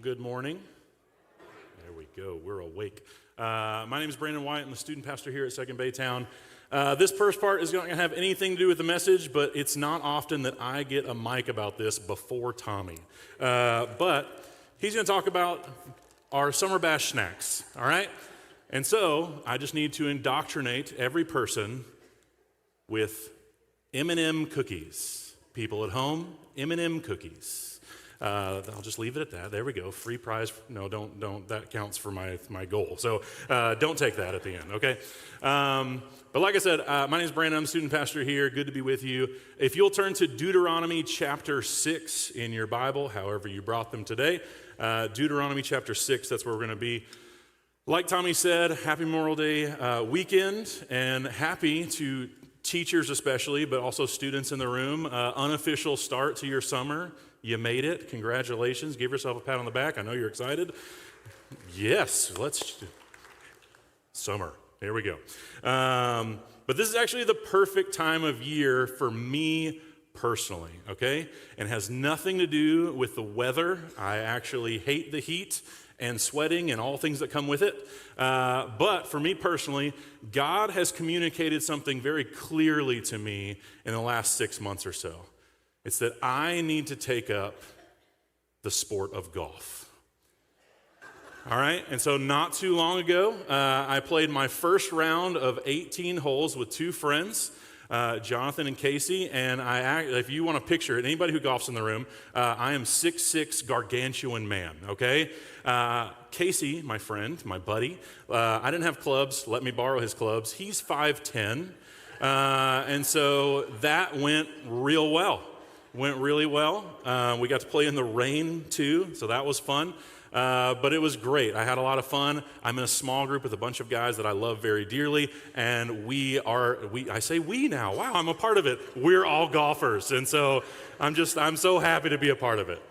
good morning. There we go. We're awake. My name is Brandon White. I'm the student pastor here at Second Baytown. This first part is not going to have anything to do with the message, but it's not often that I get a mic about this before Tommy. But he's going to talk about our summer bash snacks, all right? And so I just need to indoctrinate every person with M&M cookies. People at home, M&M cookies. I'll just leave it at that. There we go. Free prize. No, don't. That counts for my goal. So don't take that at the end, okay? But like I said, my name is Brandon. I'm a student pastor here. Good to be with you. If you'll turn to Deuteronomy chapter 6 in your Bible, however you brought them today, Deuteronomy chapter 6, that's where we're going to be. Like Tommy said, happy Memorial Day weekend, and happy to teachers especially, but also students in the room. Unofficial start to your summer. You made it. Congratulations. Give yourself a pat on the back. I know you're excited. Yes, summer. Here we go. But this is actually the perfect time of year for me personally, okay? And has nothing to do with the weather. I actually hate the heat and sweating and all things that come with it. But for me personally, God has communicated something very clearly to me in the last 6 months or so. It's that I need to take up the sport of golf. All right, and so not too long ago, I played my first round of 18 holes with two friends, Jonathan and Casey, and if you want to picture it, anybody who golfs in the room, I am 6'6" gargantuan man, okay? Casey, my friend, my buddy, I didn't have clubs, let me borrow his clubs. He's 5'10", and so that went real well. Went really well. We got to play in the rain too, so that was fun. But it was great. I had a lot of fun. I'm in a small group with a bunch of guys that I love very dearly, and I say we now. Wow, I'm a part of it. We're all golfers, and so I'm so happy to be a part of it.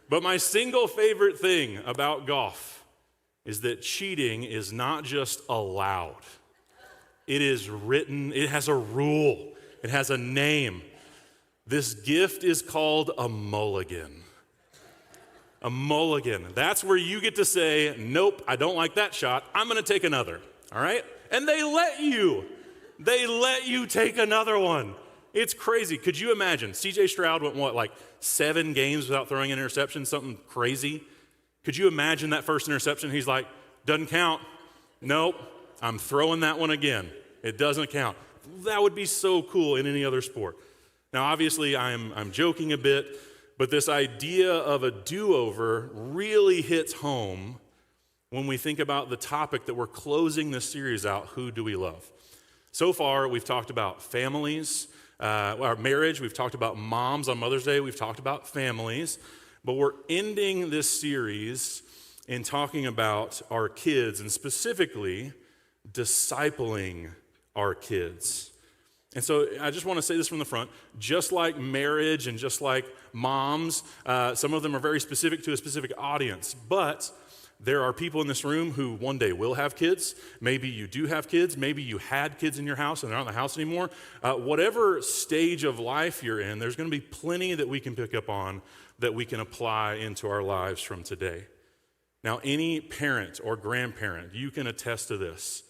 But my single favorite thing about golf is that cheating is not just allowed. It is written. It has a rule. It has a name. This gift is called a mulligan. A mulligan. That's where you get to say, nope, I don't like that shot. I'm going to take another. All right? And they let you. They let you take another one. It's crazy. Could you imagine? C.J. Stroud went, like 7 games without throwing an interception? Something crazy. Could you imagine that first interception? He's like, doesn't count. Nope, I'm throwing that one again. It doesn't count. That would be so cool in any other sport. Now, obviously, I'm joking a bit, but this idea of a do-over really hits home when we think about the topic that we're closing this series out, who do we love? So far, we've talked about families, our marriage, we've talked about moms on Mother's Day, we've talked about families, but we're ending this series in talking about our kids, and specifically, discipling our kids. And so I just want to say this from the front, just like marriage and just like moms, some of them are very specific to a specific audience, but there are people in this room who one day will have kids. Maybe you do have kids. Maybe you had kids in your house and they're not in the house anymore. Whatever stage of life you're in, there's going to be plenty that we can pick up on that we can apply into our lives from today. Now, any parent or grandparent, you can attest to this.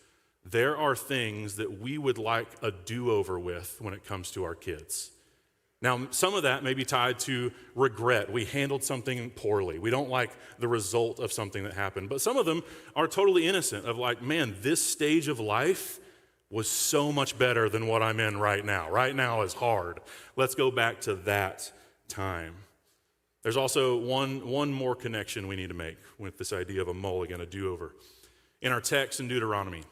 There are things that we would like a do-over with when it comes to our kids. Now, some of that may be tied to regret. We handled something poorly. We don't like the result of something that happened. But some of them are totally innocent of like, man, this stage of life was so much better than what I'm in right now. Right now is hard. Let's go back to that time. There's also one more connection we need to make with this idea of a mulligan, a do-over. In our text in Deuteronomy,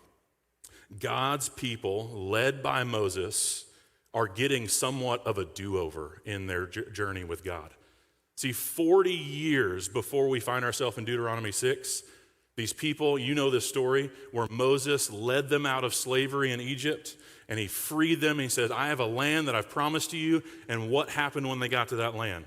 God's people, led by Moses, are getting somewhat of a do-over in their journey with God. See, 40 years before we find ourselves in Deuteronomy 6, these people, you know this story, where Moses led them out of slavery in Egypt, and he freed them, and he said, I have a land that I've promised to you, and what happened when they got to that land?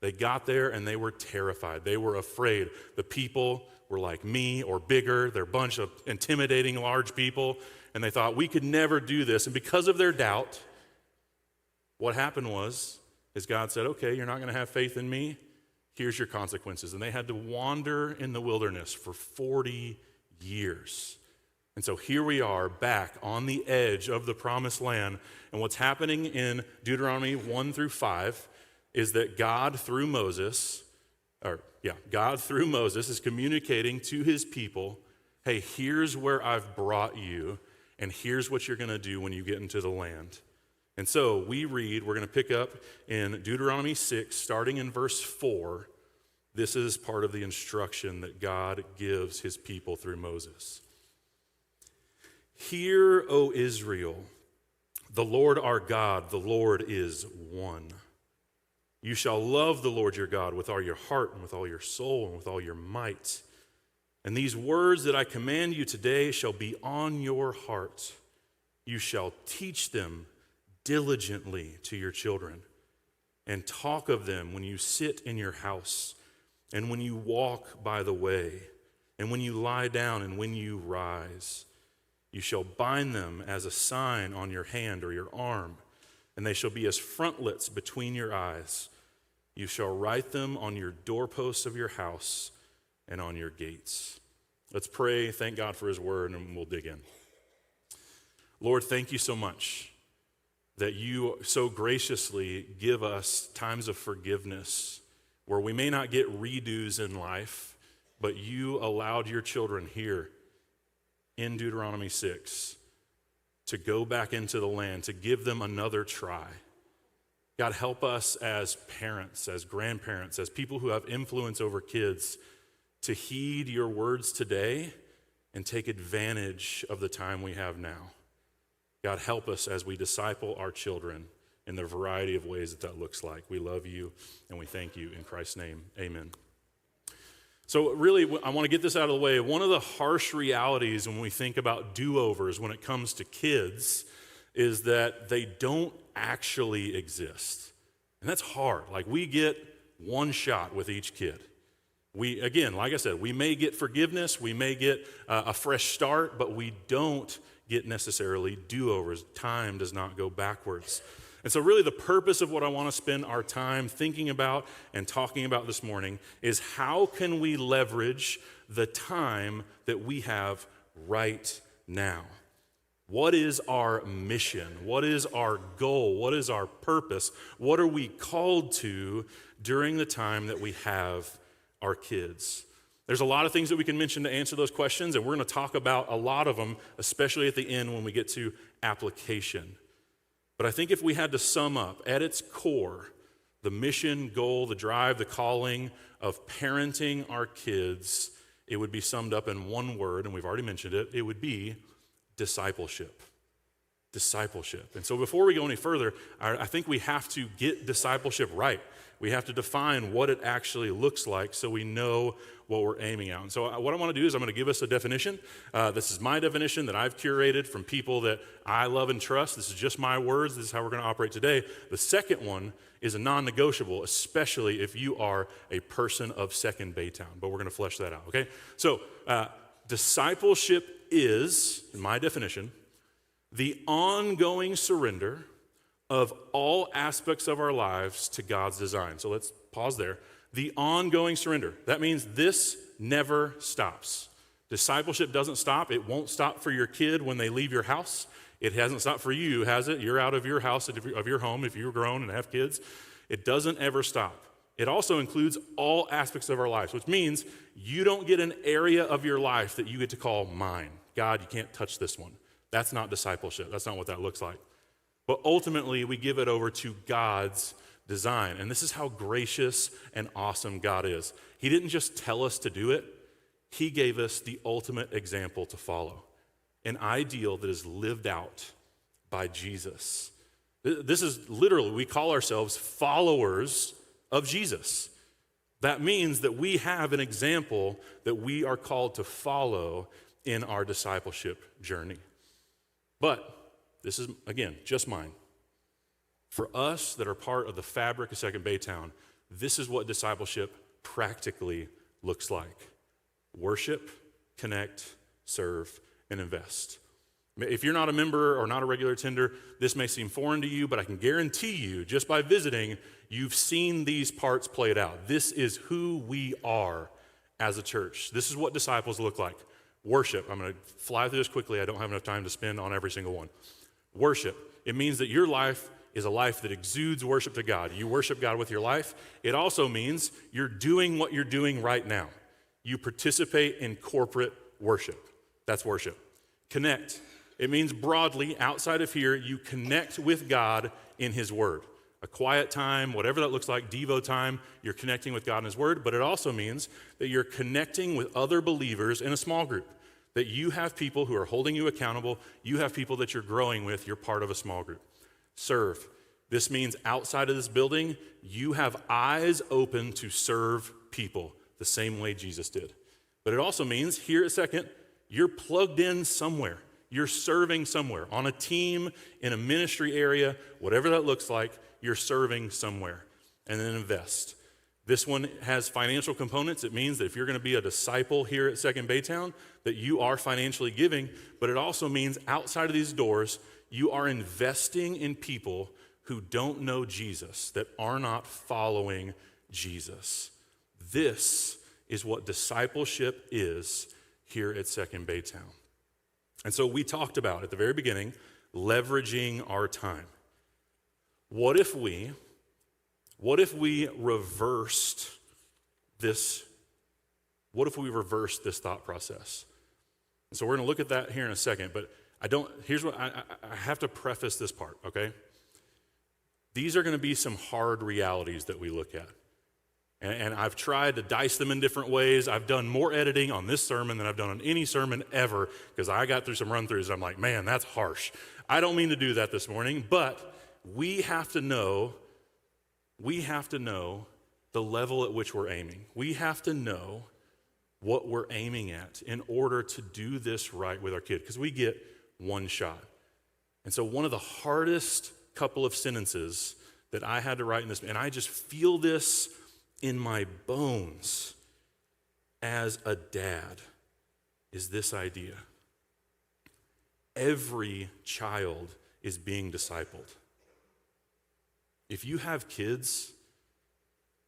They got there, and they were terrified. They were afraid. The people were like me or bigger. They're a bunch of intimidating large people, and they thought, we could never do this. And because of their doubt, what happened is God said, okay, you're not going to have faith in me. here's your consequences. And they had to wander in the wilderness for 40 years. And so here we are back on the edge of the promised land. And what's happening in Deuteronomy 1 through 5 is that God through Moses is communicating to his people, hey, here's where I've brought you, and here's what you're going to do when you get into the land. And so we're going to pick up in Deuteronomy 6, starting in verse 4. This is part of the instruction that God gives his people through Moses. Hear, O Israel, the Lord our God, the Lord is one. You shall love the Lord your God with all your heart and with all your soul and with all your might. And these words that I command you today shall be on your heart. You shall teach them diligently to your children, and talk of them when you sit in your house, and when you walk by the way, and when you lie down, and when you rise. You shall bind them as a sign on your hand or your arm, and they shall be as frontlets between your eyes. You shall write them on your doorposts of your house and on your gates. Let's pray, thank God for his word, and we'll dig in. Lord, thank you so much that you so graciously give us times of forgiveness where we may not get redos in life, but you allowed your children here in Deuteronomy 6 to go back into the land, to give them another try. God, help us as parents, as grandparents, as people who have influence over kids to heed your words today and take advantage of the time we have now. God, help us as we disciple our children in the variety of ways that looks like. We love you and we thank you. In Christ's name, amen. So really, I want to get this out of the way. One of the harsh realities when we think about do-overs when it comes to kids is that they don't actually exist. And that's hard. Like, we get one shot with each kid. Again, like I said, we may get forgiveness, we may get a fresh start, but we don't get necessarily do-overs. Time does not go backwards. And so really the purpose of what I want to spend our time thinking about and talking about this morning is how can we leverage the time that we have right now? What is our mission? What is our goal? What is our purpose? What are we called to during the time that we have our kids? There's a lot of things that we can mention to answer those questions, and we're going to talk about a lot of them, especially at the end when we get to application. But I think if we had to sum up, at its core, the mission, goal, the drive, the calling of parenting our kids, it would be summed up in one word, and we've already mentioned it. It would be discipleship. Discipleship. And so before we go any further, I think we have to get discipleship right. We have to define what it actually looks like so we know what we're aiming at. And so what I want to do is I'm going to give us a definition. This is my definition that I've curated from people that I love and trust. This is just my words. This is how we're going to operate today. The second one is a non-negotiable, especially if you are a person of Second Baytown. But we're going to flesh that out, okay? So discipleship is, in my definition, the ongoing surrender of all aspects of our lives to God's design. So let's pause there. The ongoing surrender. That means this never stops. Discipleship doesn't stop. It won't stop for your kid when they leave your house. It hasn't stopped for you, has it? You're out of your house, of your home, if you're grown and have kids. It doesn't ever stop. It also includes all aspects of our lives, which means you don't get an area of your life that you get to call mine. God, you can't touch this one. That's not discipleship. That's not what that looks like. But ultimately, we give it over to God's design. And this is how gracious and awesome God is. He didn't just tell us to do it. He gave us the ultimate example to follow, an ideal that is lived out by Jesus. This is literally, we call ourselves followers of Jesus. That means that we have an example that we are called to follow in our discipleship journey. But this is, again, just mine. For us that are part of the fabric of Second Baytown, this is what discipleship practically looks like. Worship, connect, serve, and invest. If you're not a member or not a regular attender, this may seem foreign to you, but I can guarantee you, just by visiting, you've seen these parts played out. This is who we are as a church. This is what disciples look like. Worship. I'm going to fly through this quickly. I don't have enough time to spend on every single one. Worship. It means that your life is a life that exudes worship to God. You worship God with your life. It also means you're doing what you're doing right now. You participate in corporate worship. That's worship. Connect. It means broadly, outside of here, you connect with God in His Word. A quiet time, whatever that looks like, Devo time, you're connecting with God in His Word, but it also means that you're connecting with other believers in a small group, that you have people who are holding you accountable, you have people that you're growing with, you're part of a small group. Serve. This means outside of this building, you have eyes open to serve people the same way Jesus did. But it also means, here at Second, you're plugged in somewhere. You're serving somewhere, on a team, in a ministry area, whatever that looks like, you're serving somewhere. And then invest. This one has financial components. It means that if you're going to be a disciple here at Second Baytown, that you are financially giving, but it also means outside of these doors, you are investing in people who don't know Jesus, that are not following Jesus. This is what discipleship is here at Second Baytown. And so we talked about, at the very beginning, leveraging our time. What if we reversed this? What if we reversed this thought process? And so we're going to look at that here in a second, but here's what I have to preface this part, okay? These are going to be some hard realities that we look at. And I've tried to dice them in different ways. I've done more editing on this sermon than I've done on any sermon ever, because I got through some run-throughs and I'm like, man, that's harsh. I don't mean to do that this morning, but we have to know the level at which we're aiming. We have to know what we're aiming at in order to do this right with our kid, because we get one shot. And so one of the hardest couple of sentences that I had to write in this, and I just feel this in my bones as a dad, is this idea. Every child is being discipled. If you have kids,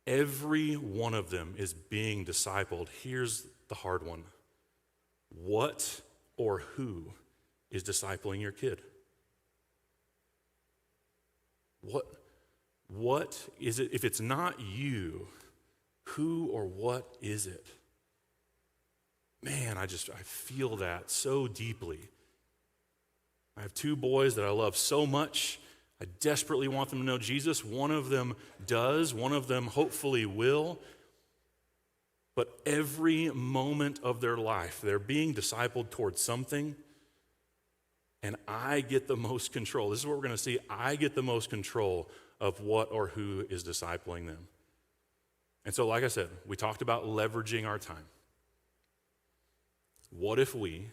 every one of them is being discipled. Here's the hard one. What or who is discipling your kid? What is it? If it's not you, who or what is it? Man, I feel that so deeply. I have two boys that I love so much. I desperately want them to know Jesus. One of them does. One of them hopefully will. But every moment of their life, they're being discipled towards something, and I get the most control. This is what we're going to see. I get the most control of what or who is discipling them. And so, like I said, we talked about leveraging our time. What if we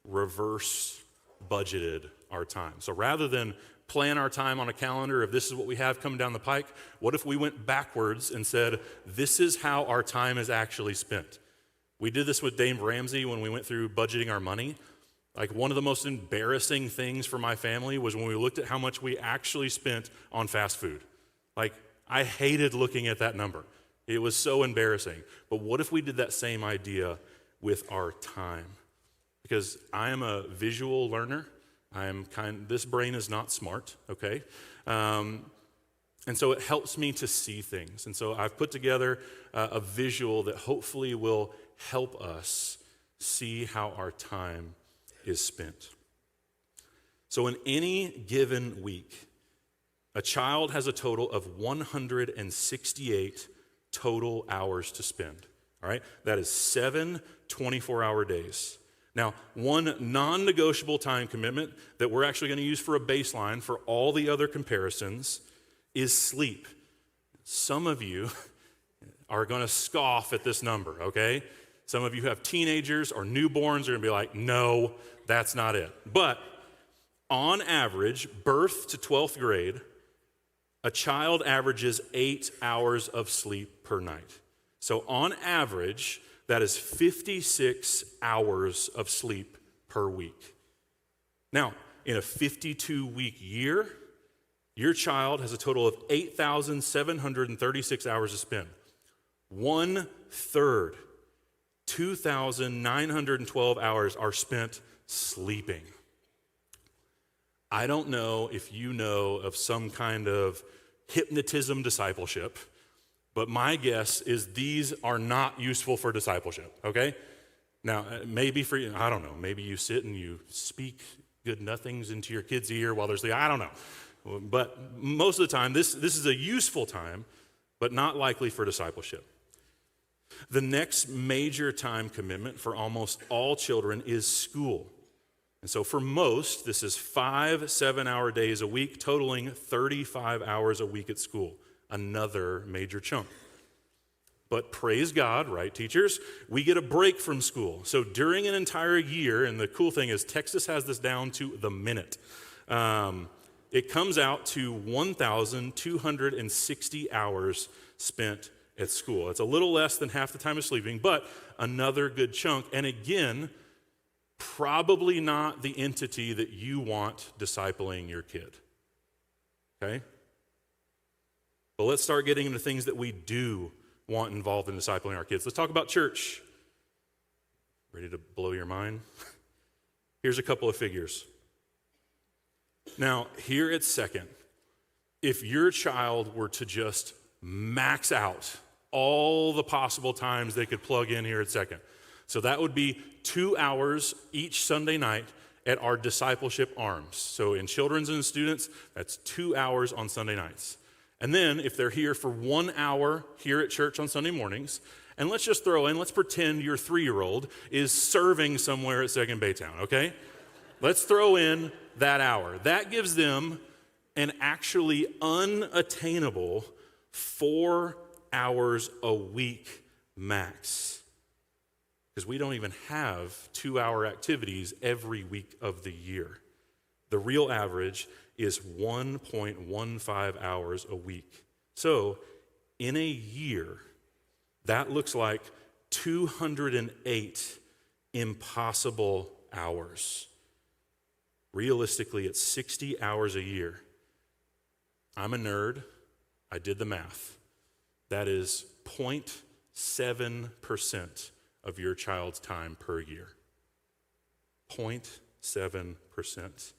reverse budgeted our time? So rather than plan our time on a calendar of this is what we have coming down the pike, what if we went backwards and said, this is how our time is actually spent? We did this with Dave Ramsey when we went through budgeting our money. Like, one of the most embarrassing things for my family was when we looked at how much we actually spent on fast food. Like, I hated looking at that number. It was so embarrassing. But what if we did that same idea with our time? Because I am a visual learner. This brain is not smart, okay? And so it helps me to see things. And so I've put together a visual that hopefully will help us see how our time is spent. So in any given week, a child has a total of 168 total hours to spend, all right? That is 7 24-hour days. Now, one non-negotiable time commitment that we're actually going to use for a baseline for all the other comparisons is sleep. Some of you are going to scoff at this number, okay? Some of you have teenagers or newborns are going to be like, no, that's not it. But on average, birth to 12th grade, a child averages 8 hours of sleep per night. So on average, that is 56 hours of sleep per week. Now, in a 52-week year, your child has a total of 8,736 hours to spend. 1/3, 2,912 hours are spent sleeping. I don't know if you know of some kind of hypnotism discipleship, but my guess is these are not useful for discipleship, okay? Now, maybe for you, I don't know, maybe you sit and you speak good nothings into your kid's ear while they're sleeping, I don't know. But most of the time, this is a useful time, but not likely for discipleship. The next major time commitment for almost all children is school. And so for most, this is 5 7-hour days a week, totaling 35 hours a week at school, another major chunk. But praise God, right, teachers? We get a break from school. So during an entire year, and the cool thing is Texas has this down to the minute, it comes out to 1,260 hours spent at school. It's a little less than half the time of sleeping, but another good chunk. And again, probably not the entity that you want discipling your kid. Okay? But let's start getting into things that we do want involved in discipling our kids. Let's talk about church. Ready to blow your mind? Here's a couple of figures. Now, here at Second, if your child were to just max out all the possible times they could plug in here at Second, so that would be 2 hours each Sunday night at our discipleship arms. So in children's and students, that's 2 hours on Sunday nights. And then if they're here for 1 hour here at church on Sunday mornings, and let's just throw in, let's pretend your 3-year-old is serving somewhere at Second Baytown, okay? Let's throw in that hour. That gives them an actually unattainable 4 hours a week max. Because we don't even have 2-hour activities every week of the year. The real average is 1.15 hours a week. So in a year, that looks like 208 impossible hours. Realistically, it's 60 hours a year. I'm a nerd. I did the math. That is 0.7% of your child's time per year. 0.7%.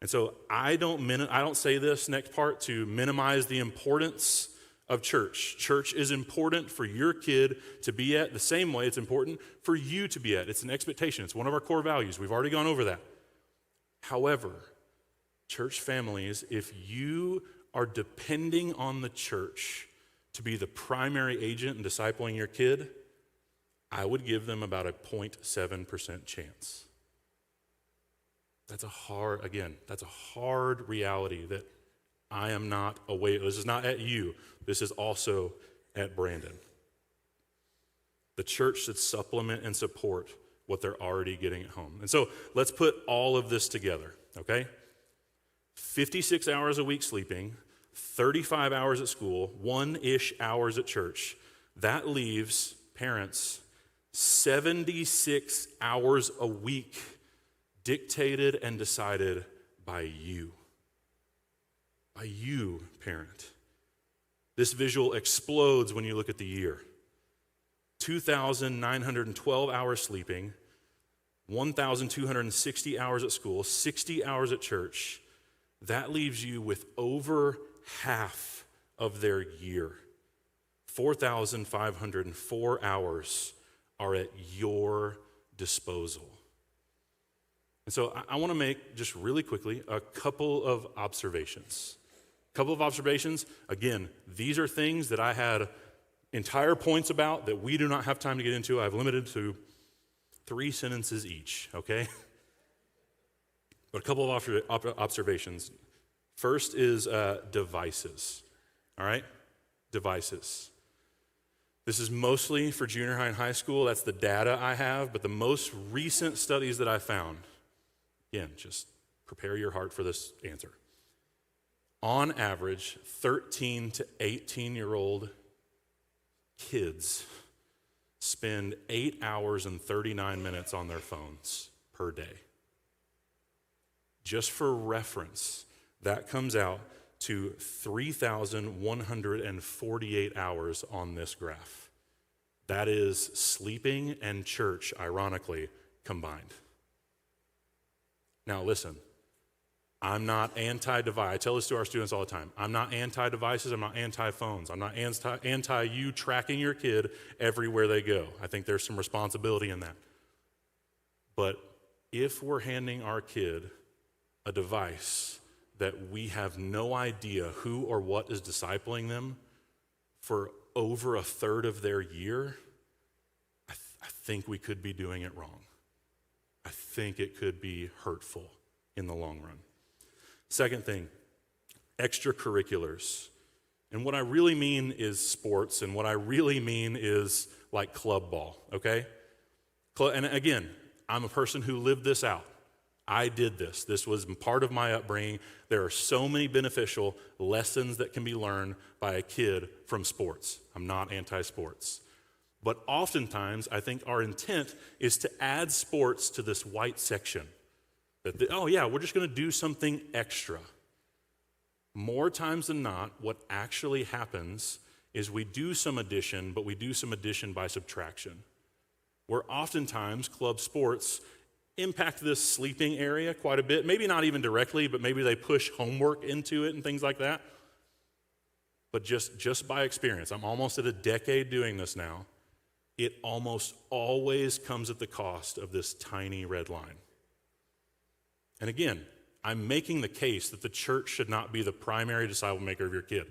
And so I don't say this next part to minimize the importance of church. Church is important for your kid to be at the same way it's important for you to be at. It's an expectation. It's one of our core values. We've already gone over that. However, church families, if you are depending on the church to be the primary agent in discipling your kid, I would give them about a 0.7% chance. That's a hard reality that I am not away. This is not at you. This is also at Brandon. The church should supplement and support what they're already getting at home. And so let's put all of this together, okay? 56 hours a week sleeping, 35 hours at school, 1-ish hours at church. That leaves parents 76 hours a week dictated and decided by you. By you, parent. This visual explodes when you look at the year. 2,912 hours sleeping, 1,260 hours at school, 60 hours at church. That leaves you with over half of their year. 4,504 hours are at your disposal. And so I want to make, just really quickly, a couple of observations. Again, these are things that I had entire points about that we do not have time to get into. I've limited to 3 sentences each, okay? But a couple of observations. First is devices, all right? Devices. This is mostly for junior high and high school. That's the data I have, but the most recent studies that I found, again, just prepare your heart for this answer. On average, 13 to 18-year-old kids spend 8 hours and 39 minutes on their phones per day. Just for reference, that comes out to 3,148 hours on this graph. That is sleeping and church, ironically, combined. Now listen, I'm not anti-device. I tell this to our students all the time. I'm not anti-devices. I'm not anti-phones. I'm not anti-you tracking your kid everywhere they go. I think there's some responsibility in that. But if we're handing our kid a device that we have no idea who or what is discipling them for over a third of their year, I think we could be doing it wrong. I think it could be hurtful in the long run. Second thing, extracurriculars. And what I really mean is sports, and what I really mean is like club ball, okay? And again, I'm a person who lived this out. I did this. This was part of my upbringing. There are so many beneficial lessons that can be learned by a kid from sports. I'm not anti-sports. But oftentimes, I think our intent is to add sports to this white section. We're just going to do something extra. More times than not, what actually happens is we do some addition, but we do some addition by subtraction. Where oftentimes club sports impact this sleeping area quite a bit. Maybe not even directly, but maybe they push homework into it and things like that. But just by experience, I'm almost at a decade doing this now. It almost always comes at the cost of this tiny red line. And again, I'm making the case that the church should not be the primary disciple maker of your kid.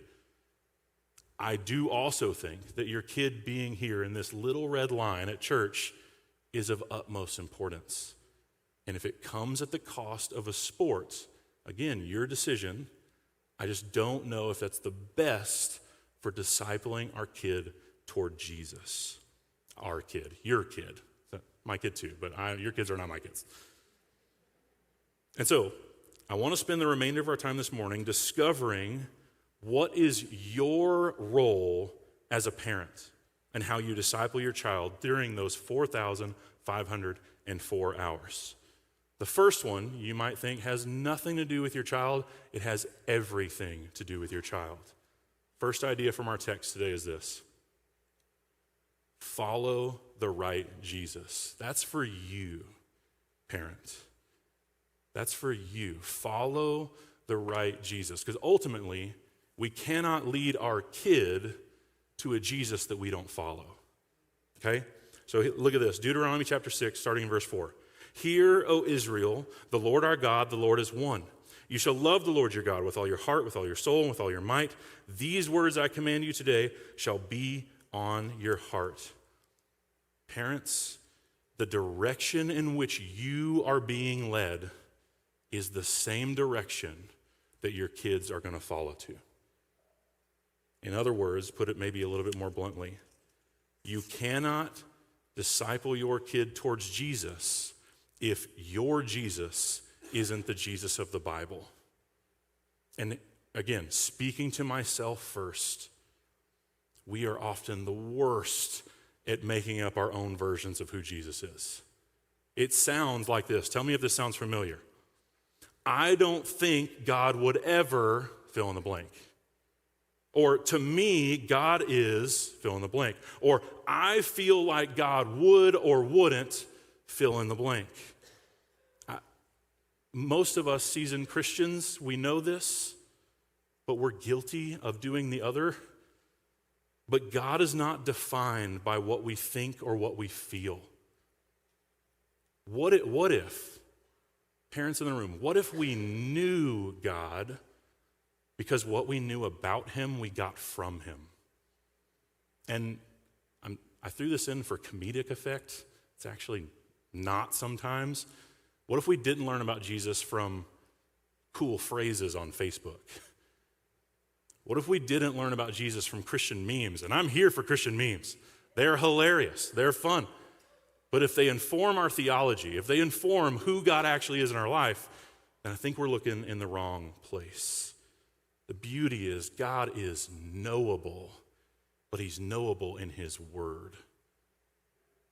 I do also think that your kid being here in this little red line at church is of utmost importance. And if it comes at the cost of a sport, again, your decision. I just don't know if that's the best for discipling our kid toward Jesus. Our kid, your kid. My kid too, but your kids are not my kids. And so, I want to spend the remainder of our time this morning discovering what is your role as a parent and how you disciple your child during those 4,504 hours. The first one, you might think, has nothing to do with your child. It has everything to do with your child. First idea from our text today is this: follow the right Jesus. That's for you, parent. That's for you. Follow the right Jesus. Because ultimately, we cannot lead our kid to a Jesus that we don't follow. Okay? So look at this. Deuteronomy chapter 6, starting in verse 4. Hear, O Israel, the Lord our God, the Lord is one. You shall love the Lord your God with all your heart, with all your soul, and with all your might. These words I command you today shall be on your heart. Parents, the direction in which you are being led is the same direction that your kids are going to follow to. In other words, put it maybe a little bit more bluntly, you cannot disciple your kid towards Jesus if your Jesus isn't the Jesus of the Bible. And again, speaking to myself first, we are often the worst at making up our own versions of who Jesus is. It sounds like this. Tell me if this sounds familiar. I don't think God would ever fill in the blank. Or to me, God is fill in the blank. Or I feel like God would or wouldn't fill in the blank. Most of us seasoned Christians, we know this, but we're guilty of doing the other. But God is not defined by what we think or what we feel. What if, parents in the room, what if we knew God because what we knew about him, we got from him? And I threw this in for comedic effect. It's actually not sometimes. What if we didn't learn about Jesus from cool phrases on Facebook? What if we didn't learn about Jesus from Christian memes? And I'm here for Christian memes. They're hilarious. They're fun. But if they inform our theology, if they inform who God actually is in our life, then I think we're looking in the wrong place. The beauty is God is knowable, but he's knowable in his word.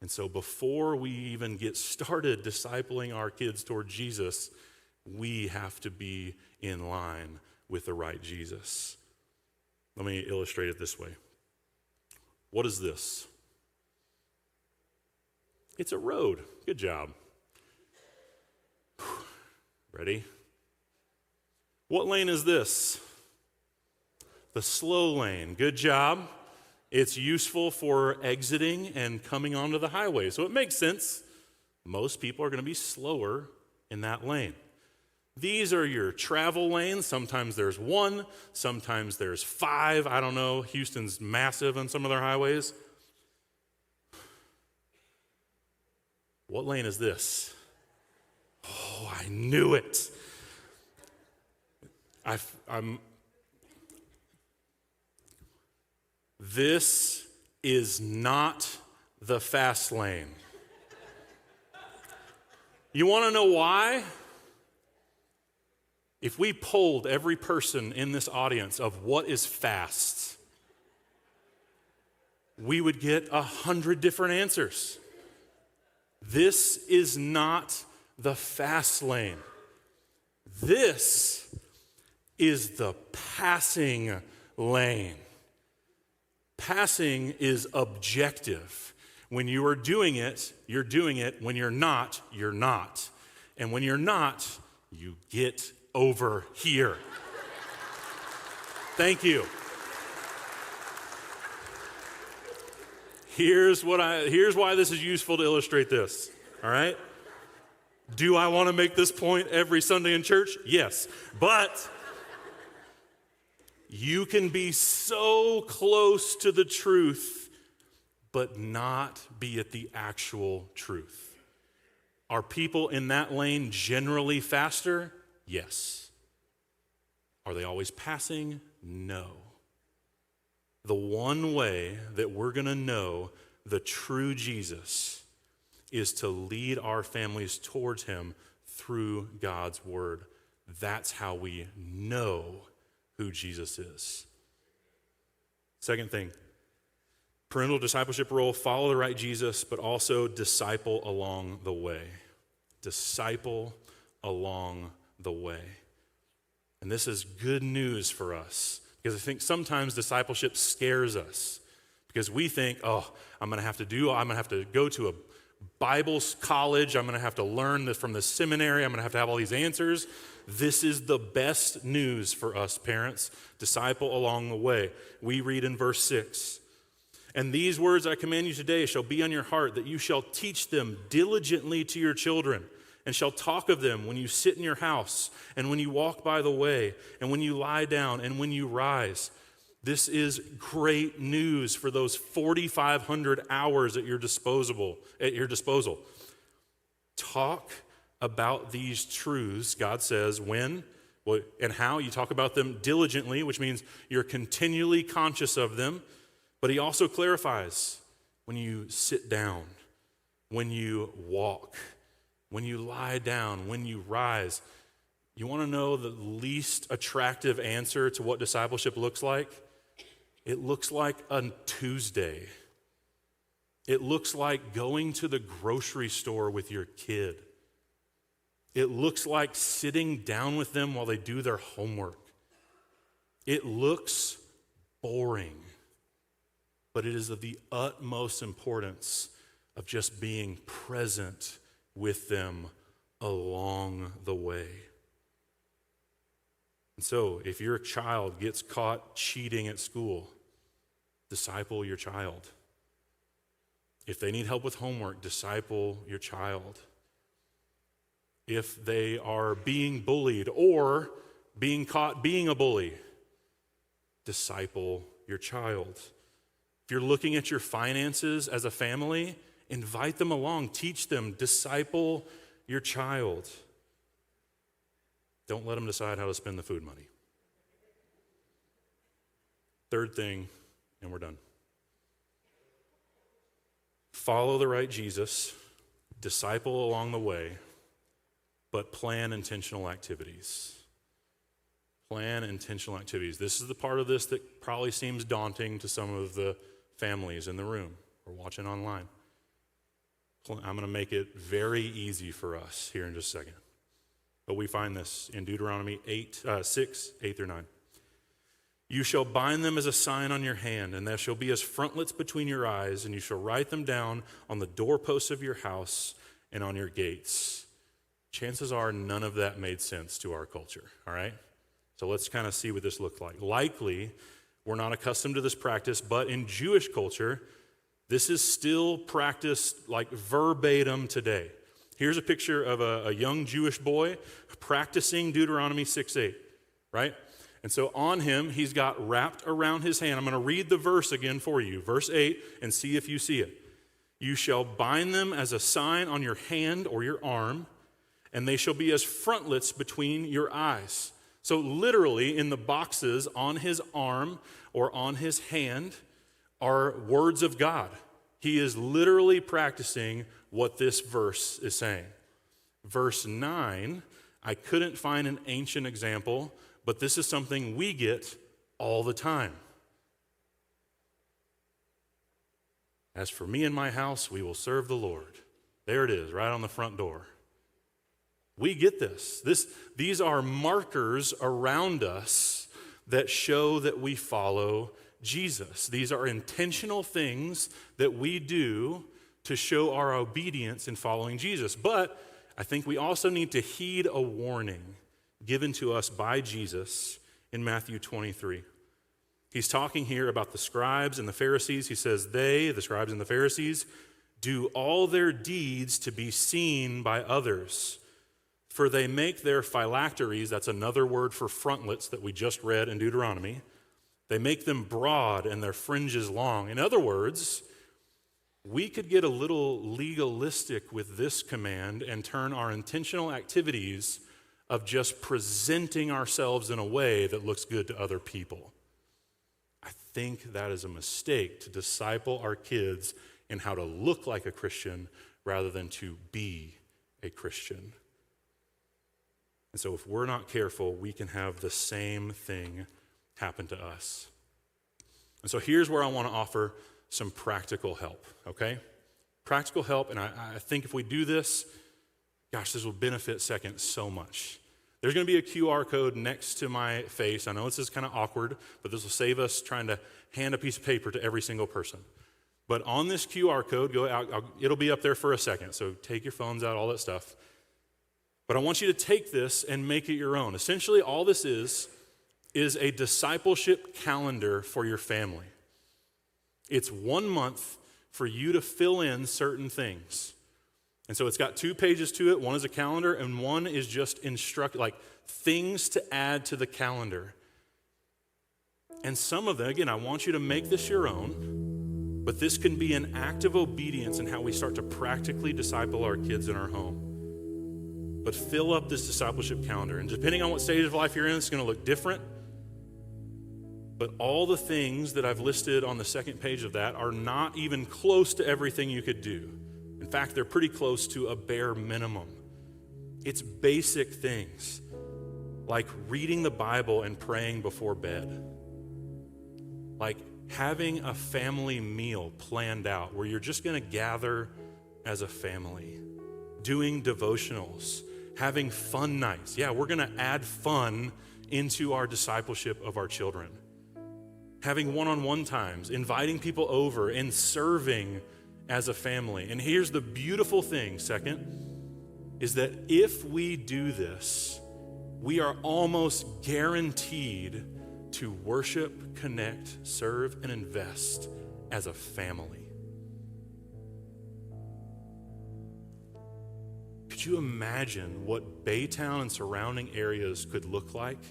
And so before we even get started discipling our kids toward Jesus, We have to be in line with the right Jesus. Let me illustrate it this way. What is this? It's a road. Good job. Ready? What lane is this? The slow lane. Good job. It's useful for exiting and coming onto the highway. So it makes sense. Most people are going to be slower in that lane. These are your travel lanes. Sometimes there's one, sometimes there's 5. I don't know. Houston's massive on some of their highways. What lane is this? Oh, I knew it. This is not the fast lane. You want to know why? If we polled every person in this audience of what is fast, we would get 100 different answers. This is not the fast lane. This is the passing lane. Passing is objective. When you are doing it, you're doing it. When you're not, you're not. And when you're not, you get over here. Thank you. Here's why this is useful to illustrate this, all right? Do I want to make this point every Sunday in church? Yes. But you can be so close to the truth, but not be at the actual truth. Are people in that lane generally faster? Yes. Are they always passing? No. The one way that we're going to know the true Jesus is to lead our families towards him through God's word. That's how we know who Jesus is. Second thing, parental discipleship role, follow the right Jesus, but also disciple along the way. Disciple along the way. And this is good news for us, because I think sometimes discipleship scares us, because we think, oh, I'm going to have to go to a Bible college, I'm going to have to learn this from the seminary, I'm going to have all these answers. This is the best news for us parents. Disciple along the way. We read in verse 6, "And these words I command you today shall be on your heart, that you shall teach them diligently to your children, and shall talk of them when you sit in your house, and when you walk by the way, and when you lie down, and when you rise." This is great news for those 4,500 hours at your disposal. Talk about these truths, God says, when and how. You talk about them diligently, which means you're continually conscious of them. But he also clarifies when you sit down, when you walk, when you lie down, when you rise. You want to know the least attractive answer to what discipleship looks like? It looks like a Tuesday. It looks like going to the grocery store with your kid. It looks like sitting down with them while they do their homework. It looks boring, but it is of the utmost importance of just being present with them along the way. And so, if your child gets caught cheating at school, disciple your child. If they need help with homework, disciple your child. If they are being bullied or being caught being a bully, disciple your child. If you're looking at your finances as a family, invite them along, teach them, disciple your child. Don't let them decide how to spend the food money. Third thing, and we're done. Follow the right Jesus, disciple along the way, but plan intentional activities. Plan intentional activities. This is the part of this that probably seems daunting to some of the families in the room or watching online. I'm going to make it very easy for us here in just a second. but we find this in Deuteronomy 6, 8 through 9. You shall bind them as a sign on your hand, and they shall be as frontlets between your eyes, and you shall write them down on the doorposts of your house and on your gates. Chances are none of that made sense to our culture, all right? So let's kind of see what this looked like. Likely, we're not accustomed to this practice, but in Jewish culture, this is still practiced like verbatim today. Here's a picture of a young Jewish boy practicing Deuteronomy 6:8, right? And so on him, he's got wrapped around his hand. I'm going to read the verse again for you, verse 8, and see if you see it. You shall bind them as a sign on your hand or your arm, and they shall be as frontlets between your eyes. So literally, in the boxes on his arm or on his hand are words of God. He is literally practicing what this verse is saying. Verse 9, I couldn't find an ancient example, but this is something we get all the time. As for me and my house, we will serve the Lord. There it is, right on the front door. We get this. These are markers around us that show that we follow Jesus. These are intentional things that we do to show our obedience in following Jesus. But I think we also need to heed a warning given to us by Jesus in Matthew 23. He's talking here about the scribes and the Pharisees. He says they, the scribes and the Pharisees, do all their deeds to be seen by others. For they make their phylacteries, that's another word for frontlets that we just read in Deuteronomy, they make them broad and their fringes long. In other words, we could get a little legalistic with this command and turn our intentional activities of just presenting ourselves in a way that looks good to other people. I think that is a mistake to disciple our kids in how to look like a Christian rather than to be a Christian. And so if we're not careful, we can have the same thing happen to us. And so here's where I want to offer some practical help, okay? Practical help, and I think if we do this, gosh, this will benefit Second so much. There's going to be a QR code next to my face. I know this is kind of awkward, but this will save us trying to hand a piece of paper to every single person. But on this QR code, it'll be up there for a second, so take your phones out, all that stuff. But I want you to take this and make it your own. Essentially, all this is a discipleship calendar for your family. It's 1 month for you to fill in certain things. And so it's got 2 pages to it. One is a calendar, and one is just things to add to the calendar. And some of them, again, I want you to make this your own, but this can be an act of obedience in how we start to practically disciple our kids in our home. But fill up this discipleship calendar. And depending on what stage of life you're in, it's going to look different. But all the things that I've listed on the second page of that are not even close to everything you could do. In fact, they're pretty close to a bare minimum. It's basic things like reading the Bible and praying before bed. Like having a family meal planned out where you're just going to gather as a family. Doing devotionals. Having fun nights. Yeah, we're going to add fun into our discipleship of our children. Having one-on-one times, inviting people over, and serving as a family. And here's the beautiful thing, second, is that if we do this, we are almost guaranteed to worship, connect, serve, and invest as a family. Could you imagine what Baytown and surrounding areas could look like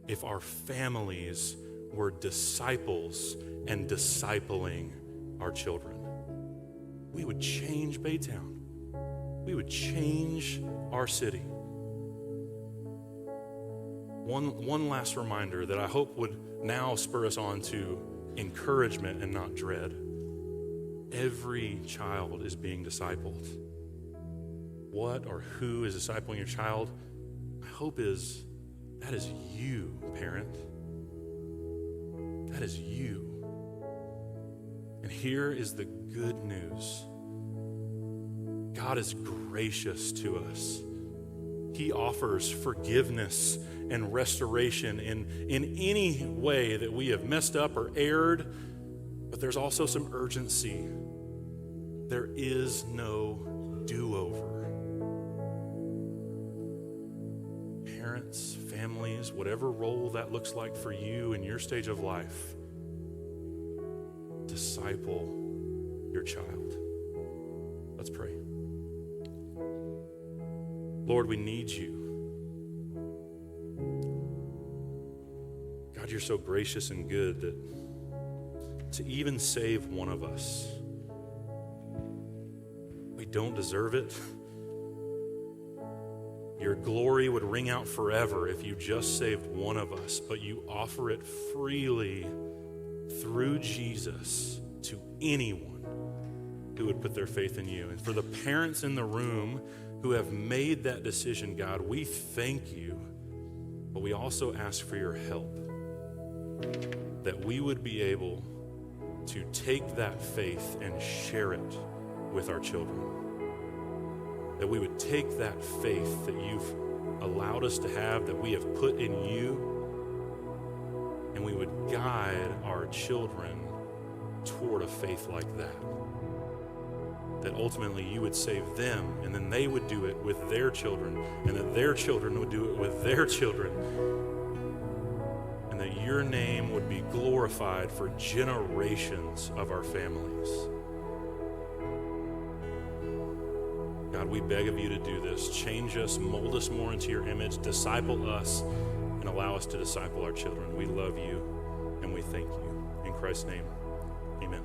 if our families were disciples and discipling our children? We would change Baytown. We would change our city. One last reminder that I hope would now spur us on to encouragement and not dread. Every child is being discipled. What or who is discipling your child? My hope is that is you, parent. That is you. And here is the good news. God is gracious to us. He offers forgiveness and restoration in any way that we have messed up or erred, but there's also some urgency. There is no do-over. Parents, families, whatever role that looks like for you in your stage of life, disciple your child. Let's pray. Lord, we need you. God, you're so gracious and good that to even save one of us, we don't deserve it. Your glory would ring out forever if you just saved one of us, but you offer it freely through Jesus to anyone who would put their faith in you. And for the parents in the room who have made that decision, God, we thank you, but we also ask for your help, that we would be able to take that faith and share it with our children. That we would take that faith that you've allowed us to have, that we have put in you, and we would guide our children toward a faith like that. That ultimately you would save them, and then they would do it with their children, and that their children would do it with their children, and that your name would be glorified for generations of our families. God, we beg of you to do this. Change us, mold us more into your image, disciple us, and allow us to disciple our children. We love you, and we thank you. In Christ's name, amen.